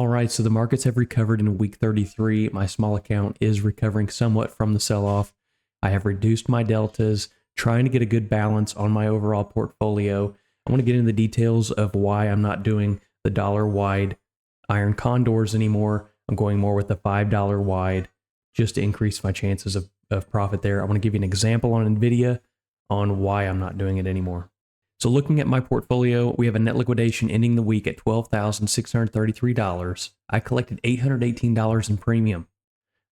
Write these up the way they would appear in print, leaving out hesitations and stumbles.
All right, so the markets have recovered in week 33. My small account is recovering somewhat from the sell-off. I have reduced my deltas, trying to get a good balance on my overall portfolio. I want to get into the details of why I'm not doing the dollar-wide iron condors anymore. I'm going more with the $5 wide just to increase my chances of profit there. I want to give you an example on NVIDIA on why I'm not doing it anymore. So looking at my portfolio, we have a net liquidation ending the week at $12,633. I collected $818 in premium.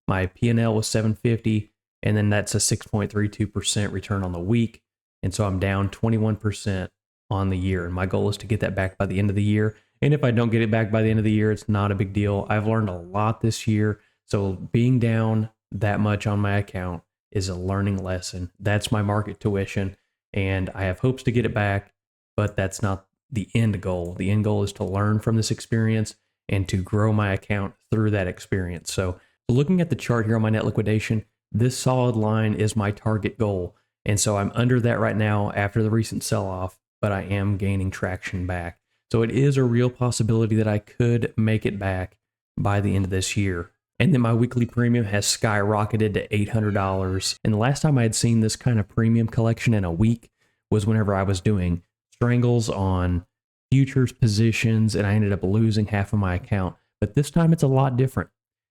My P&L was $750, and then that's a 6.32% return on the week. And so I'm down 21% on the year. And my goal is to get that back by the end of the year. And if I don't get it back by the end of the year, it's not a big deal. I've learned a lot this year. So being down that much on my account is a learning lesson. That's my market tuition. And I have hopes to get it back, but that's not the end goal. The end goal is to learn from this experience and to grow my account through that experience. So looking at the chart here on my net liquidation, this solid line is my target goal. And so I'm under that right now after the recent sell-off, but I am gaining traction back. So it is a real possibility that I could make it back by the end of this year. And then my weekly premium has skyrocketed to $800. And the last time I had seen this kind of premium collection in a week was whenever I was doing strangles on futures positions, and I ended up losing half of my account. But this time it's a lot different.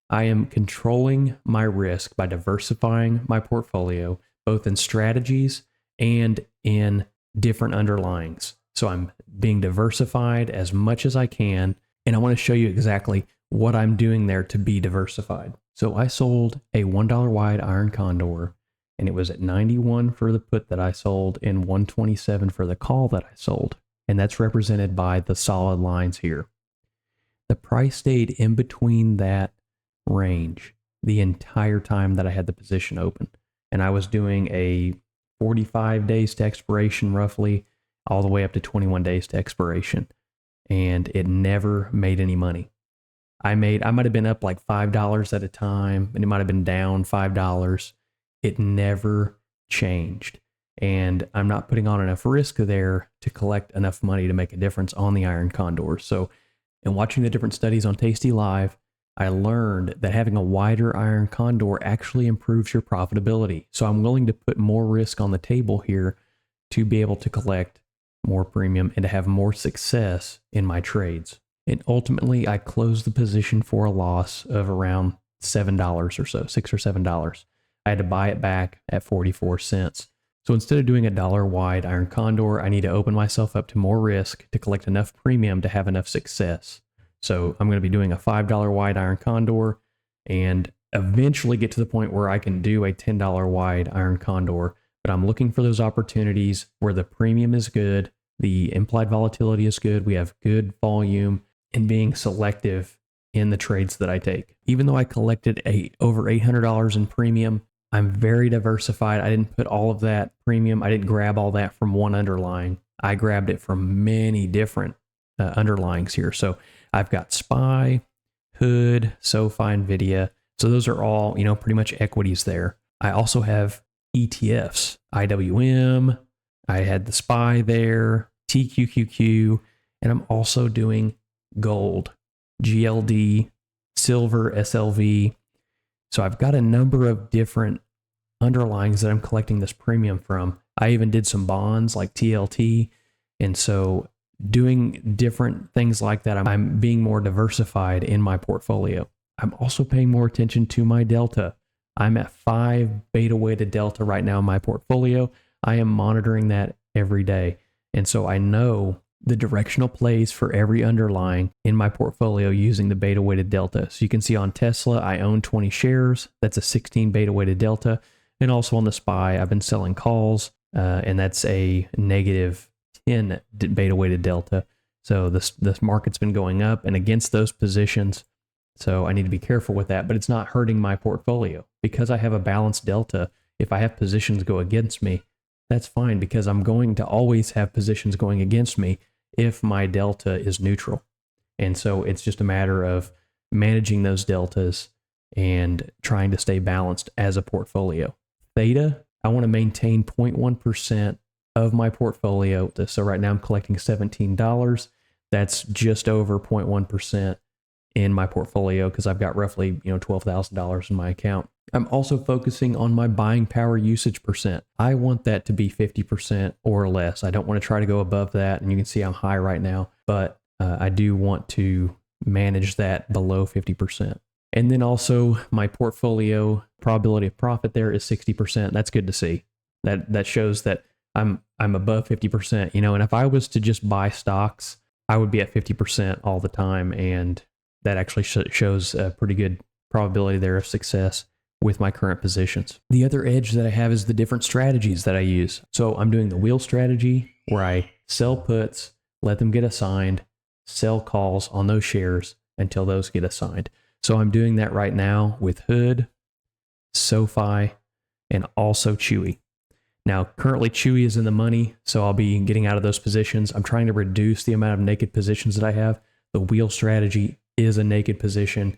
I am controlling my risk by diversifying my portfolio, both in strategies and in different underlyings. So I'm being diversified as much as I can, and I want to show you exactly what I'm doing there to be diversified. So I sold a $1 wide iron condor, and it was at 91 for the put that I sold and 127 for the call that I sold. And that's represented by the solid lines here. The price stayed in between that range the entire time that I had the position open. And I was doing a 45 days to expiration roughly, all the way up to 21 days to expiration. And it never made any money. I might have been up like $5 at a time, and it might have been down $5. It never changed. And I'm not putting on enough risk there to collect enough money to make a difference on the iron condors. So in watching the different studies on Tasty Live, I learned that having a wider iron condor actually improves your profitability. So I'm willing to put more risk on the table here to be able to collect more premium and to have more success in my trades. And ultimately, I closed the position for a loss of around $7 or so, $6 or $7. I had to buy it back at 44 cents. So instead of doing a dollar wide iron condor, I need to open myself up to more risk to collect enough premium to have enough success. So I'm going to be doing a $5 wide iron condor and eventually get to the point where I can do a $10 wide iron condor. But I'm looking for those opportunities where the premium is good, the implied volatility is good, we have good volume, and being selective in the trades that I take. Even though I collected over $800 in premium, I'm very diversified. I didn't put all of that premium. I didn't grab all that from one underlying. I grabbed it from many different underlyings here. So I've got SPY, Hood, SoFi, NVIDIA. So those are all, pretty much equities there. I also have ETFs, IWM. I had the SPY there, TQQQ, and I'm also doing gold, GLD, silver, SLV. So I've got a number of different underlyings that I'm collecting this premium from. I even did some bonds like TLT. And so doing different things like that, I'm being more diversified in my portfolio. I'm also paying more attention to my delta. I'm at 5 beta weighted delta right now in my portfolio. I am monitoring that every day. And so I know the directional plays for every underlying in my portfolio using the beta weighted delta. So you can see on Tesla, I own 20 shares. That's a 16 beta weighted delta. And also on the SPY, I've been selling calls, and that's a negative 10 beta weighted delta. So this market's been going up and against those positions. So I need to be careful with that, but it's not hurting my portfolio because I have a balanced delta. If I have positions go against me, that's fine because I'm going to always have positions going against me if my delta is neutral. And so it's just a matter of managing those deltas and trying to stay balanced as a portfolio. Theta, I want to maintain 0.1% of my portfolio. So right now I'm collecting $17. That's just over 0.1% in my portfolio because I've got roughly, $12,000 in my account. I'm also focusing on my buying power usage percent. I want that to be 50% or less. I don't want to try to go above that. And you can see I'm high right now, but I do want to manage that below 50%. And then also my portfolio probability of profit there is 60%. That's good to see. That shows that I'm above 50%, and if I was to just buy stocks, I would be at 50% all the time. And that actually shows a pretty good probability there of success with my current positions. The other edge that I have is the different strategies that I use. So I'm doing the wheel strategy where I sell puts, let them get assigned, sell calls on those shares until those get assigned. So I'm doing that right now with Hood, SoFi, and also Chewy. Now, currently Chewy is in the money, so I'll be getting out of those positions. I'm trying to reduce the amount of naked positions that I have. The wheel strategy is a naked position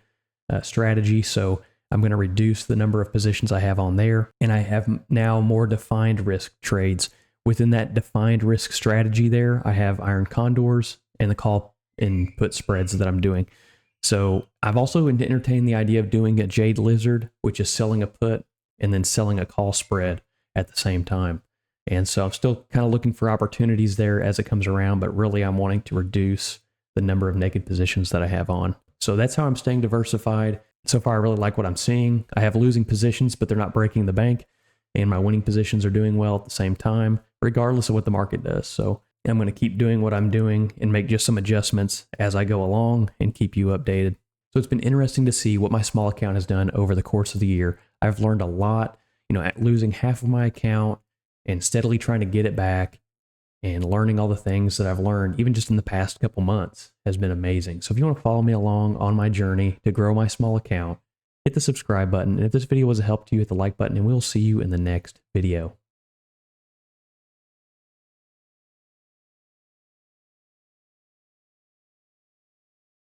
strategy, so I'm going to reduce the number of positions I have on there. And I have now more defined risk trades. Within that defined risk strategy there, I have iron condors and the call and put spreads that I'm doing. So I've also entertained the idea of doing a jade lizard, which is selling a put and then selling a call spread at the same time. And so I'm still kind of looking for opportunities there as it comes around, but really I'm wanting to reduce the number of naked positions that I have on. So that's how I'm staying diversified. So far, I really like what I'm seeing. I have losing positions, but they're not breaking the bank. And my winning positions are doing well at the same time, regardless of what the market does. So I'm going to keep doing what I'm doing and make just some adjustments as I go along and keep you updated. So it's been interesting to see what my small account has done over the course of the year. I've learned a lot, at losing half of my account and steadily trying to get it back and learning all the things that I've learned, even just in the past couple months, has been amazing. So if you want to follow me along on my journey to grow my small account, hit the subscribe button. And if this video was a help to you, hit the like button, and we'll see you in the next video.